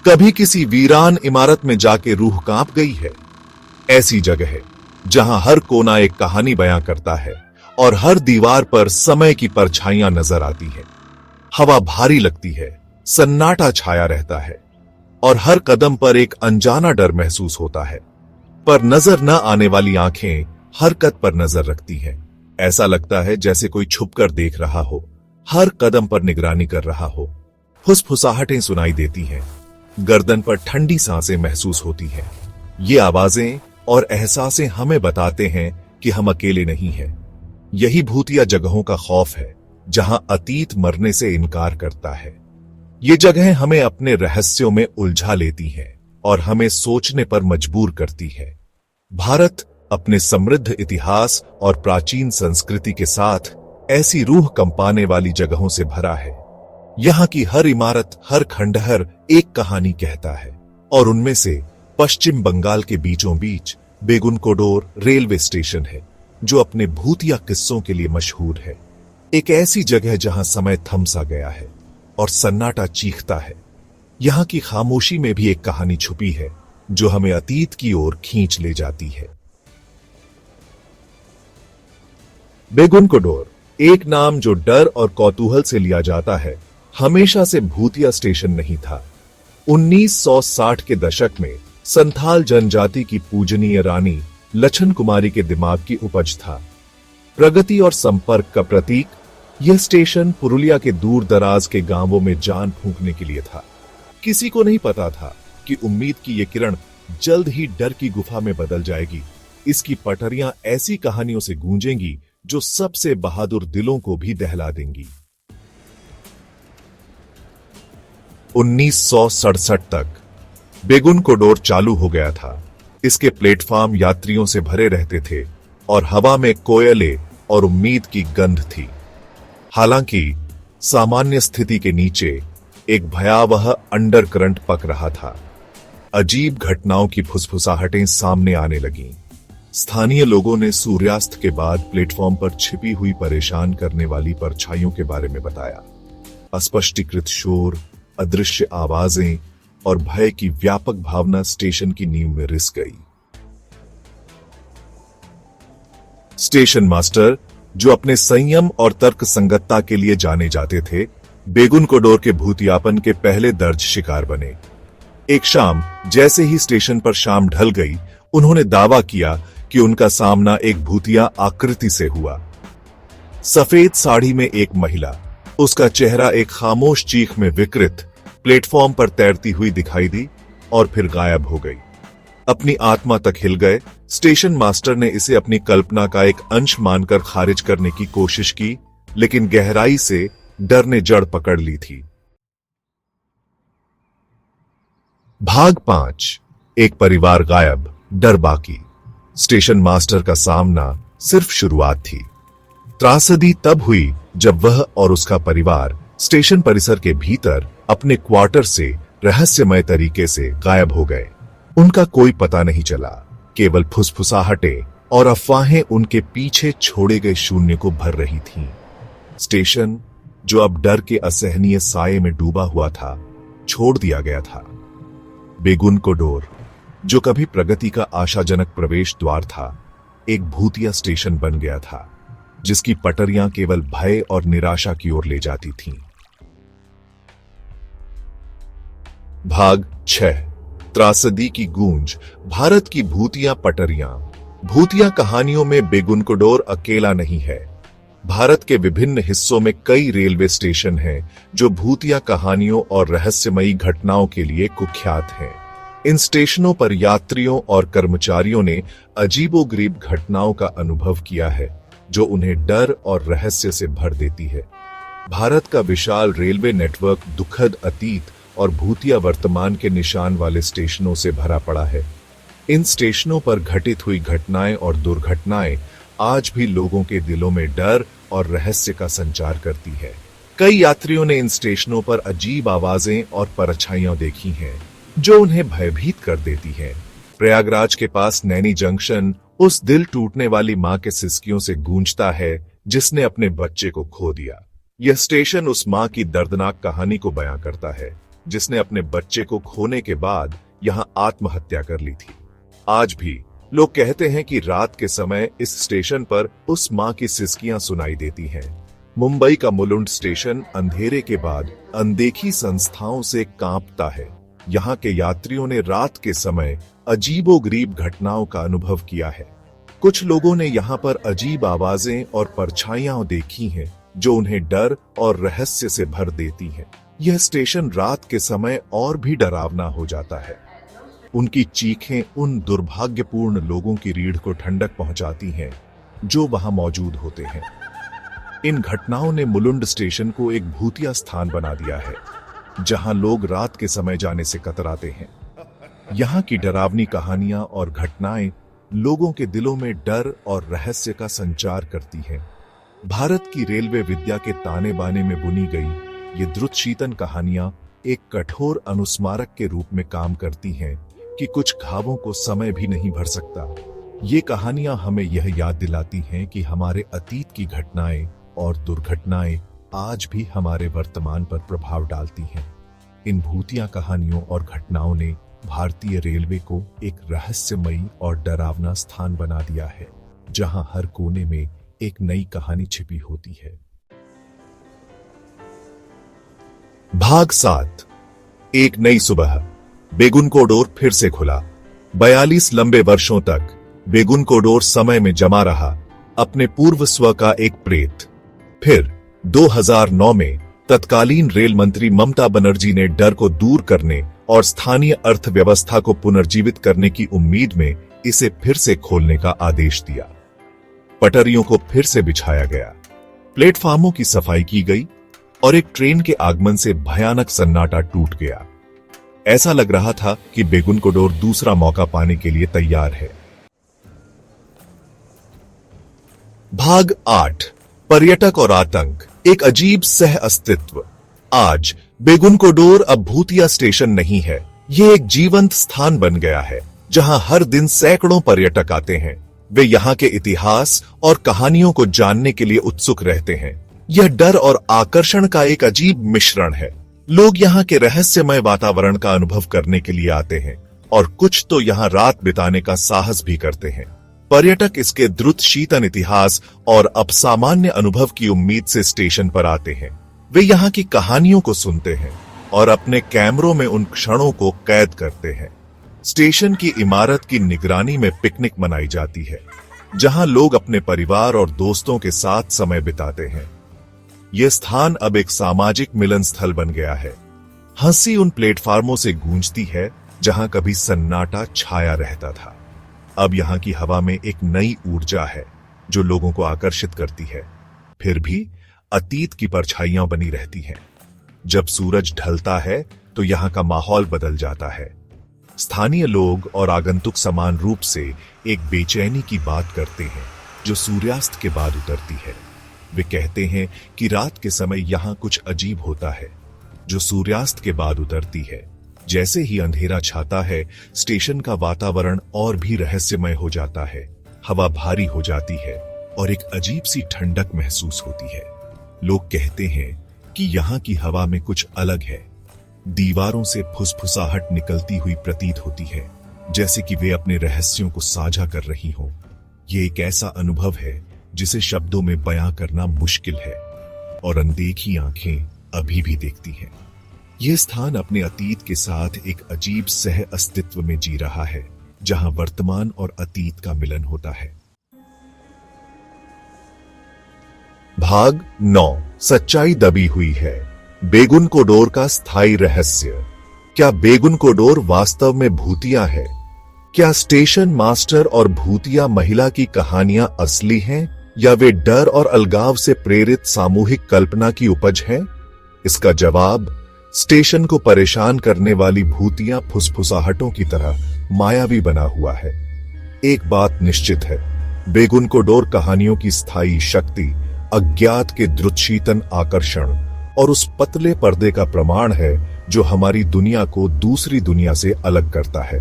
कभी किसी वीरान इमारत में जाके रूह कांप गई है? ऐसी जगह है जहां हर कोना एक कहानी बयां करता है और हर दीवार पर समय की परछाइयां नजर आती है। हवा भारी लगती है, सन्नाटा छाया रहता है और हर कदम पर एक अनजाना डर महसूस होता है। पर नजर न आने वाली आंखें हरकत पर नजर रखती हैं। ऐसा लगता है जैसे कोई छुपकर देख रहा हो, हर कदम पर निगरानी कर रहा हो। फुसफुसाहटें सुनाई देती हैं, गर्दन पर ठंडी सांसें महसूस होती हैं। ये आवाजें और एहसासें हमें बताते हैं कि हम अकेले नहीं हैं। यही भूतिया जगहों का खौफ है, जहां अतीत मरने से इनकार करता है। ये जगहें हमें अपने रहस्यों में उलझा लेती हैं और हमें सोचने पर मजबूर करती है। भारत अपने समृद्ध इतिहास और प्राचीन संस्कृति के साथ ऐसी रूह कंपाने वाली जगहों से भरा है। यहाँ की हर इमारत, हर खंडहर एक कहानी कहता है और उनमें से पश्चिम बंगाल के बीचों बीच बेगुनकोडोर रेलवे स्टेशन है, जो अपने भूतिया किस्सों के लिए मशहूर है। एक ऐसी जगह जहां समय थम सा गया है और सन्नाटा चीखता है। यहाँ की खामोशी में भी एक कहानी छुपी है जो हमें अतीत की ओर खींच ले जाती है। बेगुनकोडोर, एक नाम जो डर और कौतूहल से लिया जाता है, हमेशा से भूतिया स्टेशन नहीं था। 1960 के दशक में संथाल जनजाति की पूजनीय रानी लछन कुमारी के दिमाग की उपज था। प्रगति और संपर्क का प्रतीक, यह स्टेशन पुरुलिया के दूर दराज के गांवों में जान फूंकने के लिए था। किसी को नहीं पता था कि उम्मीद की यह किरण जल्द ही डर की गुफा में बदल जाएगी। इसकी पटरियां ऐसी कहानियों से गूंजेंगी जो सबसे बहादुर दिलों को भी दहला देंगी। 1967 तक बेगुनकोडोर चालू हो गया था। इसके प्लेटफॉर्म यात्रियों से भरे रहते थे और हवा में कोयले और उम्मीद की गंध थी। हालांकि सामान्य स्थिति के नीचे एक भयावह अंडरकरंट पक रहा था। अजीब घटनाओं की फुसफुसाहटें सामने आने लगीं। स्थानीय लोगों ने सूर्यास्त के बाद प्लेटफॉर्म पर छिपी हुई परेशान करने वाली परछाइयों के बारे में बताया। अस्पष्टीकृत शोर, अदृश्य आवाजें और भय की व्यापक भावना स्टेशन की नींव में रिस गई। स्टेशन मास्टर, जो अपने संयम और तर्क संगतता के लिए जाने जाते थे, बेगुनकोडोर के भूतियापन के पहले दर्ज शिकार बने। एक शाम जैसे ही स्टेशन पर शाम ढल गई, उन्होंने दावा किया कि उनका सामना एक भूतिया आकृति से हुआ। सफेद साड़ी में एक महिला, उसका चेहरा एक खामोश चीख में विकृत, प्लेटफॉर्म पर तैरती हुई दिखाई दी और फिर गायब हो गई। अपनी आत्मा तक हिल गए। स्टेशन मास्टर ने इसे अपनी कल्पना का एक अंश मानकर खारिज करने की कोशिश की, लेकिन गहराई से डर ने जड़ पकड़ ली थी। भाग 5, एक परिवार गायब, डर बाकी। स्टेशन मास्टर का सामना सिर्फ शुरुआत थी। त्रासदी तब हुई जब वह और उसका परिवार स्टेशन परिसर के भीतर अपने क्वार्टर से रहस्यमय तरीके से गायब हो गए। उनका कोई पता नहीं चला, केवल फुसफुसाहटें और अफवाहें उनके पीछे छोड़े गए शून्य को भर रही थीं। स्टेशन, जो अब डर के असहनीय साये में डूबा हुआ था, छोड़ दिया गया था। बेगुनकोडोर, जो कभी प्रगति का आशाजनक प्रवेश द्वार था, एक भूतिया स्टेशन बन गया था, जिसकी पटरियां केवल भय और निराशा की ओर ले जाती थीं। भाग 6, त्रासदी की गूंज। भारत की भूतिया पटरियां। भूतिया कहानियों में बेगुनकोडोर अकेला नहीं है। भारत के विभिन्न हिस्सों में कई रेलवे स्टेशन हैं जो भूतिया कहानियों और रहस्यमयी घटनाओं के लिए कुख्यात हैं। इन स्टेशनों पर यात्रियों और कर्मचारियों ने अजीबोगरीब घटनाओं का अनुभव किया है, जो उन्हें डर और रहस्य से भर देती है। भारत का विशाल रेलवे नेटवर्क दुखद अतीत और भूतिया वर्तमान के निशान वाले स्टेशनों से भरा पड़ा है। इन स्टेशनों पर घटित हुई घटनाएं और दुर्घटनाएं आज भी लोगों के दिलों में डर और रहस्य का संचार करती है। कई यात्रियों ने इन स्टेशनों पर अजीब आवाजें और परछाइयां देखी हैं, जो उन्हें भयभीत कर देती हैं। प्रयागराज के पास नैनी जंक्शन उस दिल टूटने वाली मां के सिसकियों से गूंजता है जिसने अपने बच्चे को खो दिया। यह स्टेशन उस मां की दर्दनाक कहानी को बयां करता है, जिसने अपने बच्चे को खोने के बाद यहां आत्महत्या कर ली थी। आज भी लोग कहते हैं कि रात के समय इस स्टेशन पर उस मां की सिसकियां सुनाई देती हैं। मुंबई का मुलुंड स्टेशन अंधेरे के बाद अनदेखी संस्थाओं से कांपता है। यहाँ के यात्रियों ने रात के समय अजीबोगरीब घटनाओं का अनुभव किया है। कुछ लोगों ने यहाँ पर अजीब आवाजें और परछाइयां देखी हैं, जो उन्हें डर और रहस्य से भर देती हैं। यह स्टेशन रात के समय और भी डरावना हो जाता है। उनकी चीखें उन दुर्भाग्यपूर्ण लोगों की रीढ़ को ठंडक पहुंचाती हैं, जो वहां मौजूद होते हैं। इन घटनाओं ने मुलुंड स्टेशन को एक भूतिया स्थान बना दिया है, जहां लोग रात के समय जाने से कतराते हैं। यहाँ की डरावनी कहानियां और घटनाएं लोगों के दिलों में डर और रहस्य का संचार करती हैं। भारत की रेलवे विद्या के ताने बाने में बुनी गई ये द्रुतशीतन कहानियां एक कठोर अनुस्मारक के रूप में काम करती हैं कि कुछ घावों को समय भी नहीं भर सकता। ये कहानियां हमें यह याद दिलाती हैं कि हमारे अतीत की घटनाएं और दुर्घटनाएं आज भी हमारे वर्तमान पर प्रभाव डालती हैं। इन भूतिया कहानियों और घटनाओं ने भारतीय रेलवे को एक रहस्यमयी और डरावना स्थान बना दिया है, जहां हर कोने में एक नई कहानी छिपी होती है। भाग 7। एक नई सुबह। बेगुन कॉरिडोर फिर से खुला। 42 लंबे वर्षों तक बेगुन कॉरिडोर समय में जमा रहा, अपने पूर्व स्व का एक प्रेत। फिर 2009 में तत्कालीन रेल मंत्री ममता बनर्जी ने डर को दूर करने और स्थानीय अर्थव्यवस्था को पुनर्जीवित करने की उम्मीद में इसे फिर से खोलने का आदेश दिया। पटरियों को फिर से बिछाया गया, प्लेटफार्मों की सफाई की गई और एक ट्रेन के आगमन से भयानक सन्नाटा टूट गया। ऐसा लग रहा था कि बेगुन कॉरिडोर दूसरा मौका पाने के लिए तैयार है। भाग 8। पर्यटक और आतंक, एक अजीब सह अस्तित्व। आज बेगुन कॉरिडोर अब भूतिया स्टेशन नहीं है, ये एक जीवंत स्थान बन गया है, जहां हर दिन सैकड़ों पर्यटक आते हैं। वे यहाँ के इतिहास और कहानियों को जानने के लिए उत्सुक रहते हैं। यह डर और आकर्षण का एक अजीब मिश्रण है। लोग यहाँ के रहस्यमय वातावरण का अनुभव करने के लिए आते हैं और कुछ तो यहाँ रात बिताने का साहस भी करते हैं। पर्यटक इसके द्रुत शीतन इतिहास और असामान्य अनुभव की उम्मीद से स्टेशन पर आते हैं। वे यहाँ की कहानियों को सुनते हैं और अपने कैमरों में उन क्षणों को कैद करते हैं। स्टेशन की इमारत की निगरानी में पिकनिक मनाई जाती है, जहां लोग अपने परिवार और दोस्तों के साथ समय बिताते हैं। यह स्थान अब एक सामाजिक मिलन स्थल बन गया है। हंसी उन प्लेटफार्मों से गूंजती है जहां कभी सन्नाटा छाया रहता था। अब यहाँ की हवा में एक नई ऊर्जा है जो लोगों को आकर्षित करती है। फिर भी अतीत की परछाइयां बनी रहती हैं। जब सूरज ढलता है तो यहाँ का माहौल बदल जाता है। स्थानीय लोग और आगंतुक समान रूप से एक बेचैनी की बात करते हैं जो सूर्यास्त के बाद उतरती है। वे कहते हैं कि रात के समय यहाँ कुछ अजीब होता है जो सूर्यास्त के बाद उतरती है। जैसे ही अंधेरा छाता है, स्टेशन का वातावरण और भी रहस्यमय हो जाता है। हवा भारी हो जाती है और एक अजीब सी ठंडक महसूस होती है। लोग कहते हैं कि यहाँ की हवा में कुछ अलग है। दीवारों से फुसफुसाहट निकलती हुई प्रतीत होती है, जैसे कि वे अपने रहस्यों को साझा कर रही हों। ये एक ऐसा अनुभव है जिसे शब्दों में बयां करना मुश्किल है और अनदेखी आंखें अभी भी देखती हैं। यह स्थान अपने अतीत के साथ एक अजीब सह अस्तित्व में जी रहा है, जहां वर्तमान और अतीत का मिलन होता है। भाग 9। सच्चाई दबी हुई है। बेगुन कॉरिडोर का स्थायी रहस्य। क्या बेगुन कॉरिडोर वास्तव में भूतिया है? क्या स्टेशन मास्टर और भूतिया महिला की कहानियां असली हैं या वे डर और अलगाव से प्रेरित सामूहिक कल्पना की उपज हैं? इसका जवाब स्टेशन को परेशान करने वाली भूतिया फुसफुसाहटों की तरह मायावी बना हुआ है। एक बात निश्चित है, बेगुन कॉरिडोर कहानियों की स्थायी शक्ति, अज्ञात के द्रुतशीतन आकर्षण और उस पतले पर्दे का प्रमाण है जो हमारी दुनिया को दूसरी दुनिया से अलग करता है।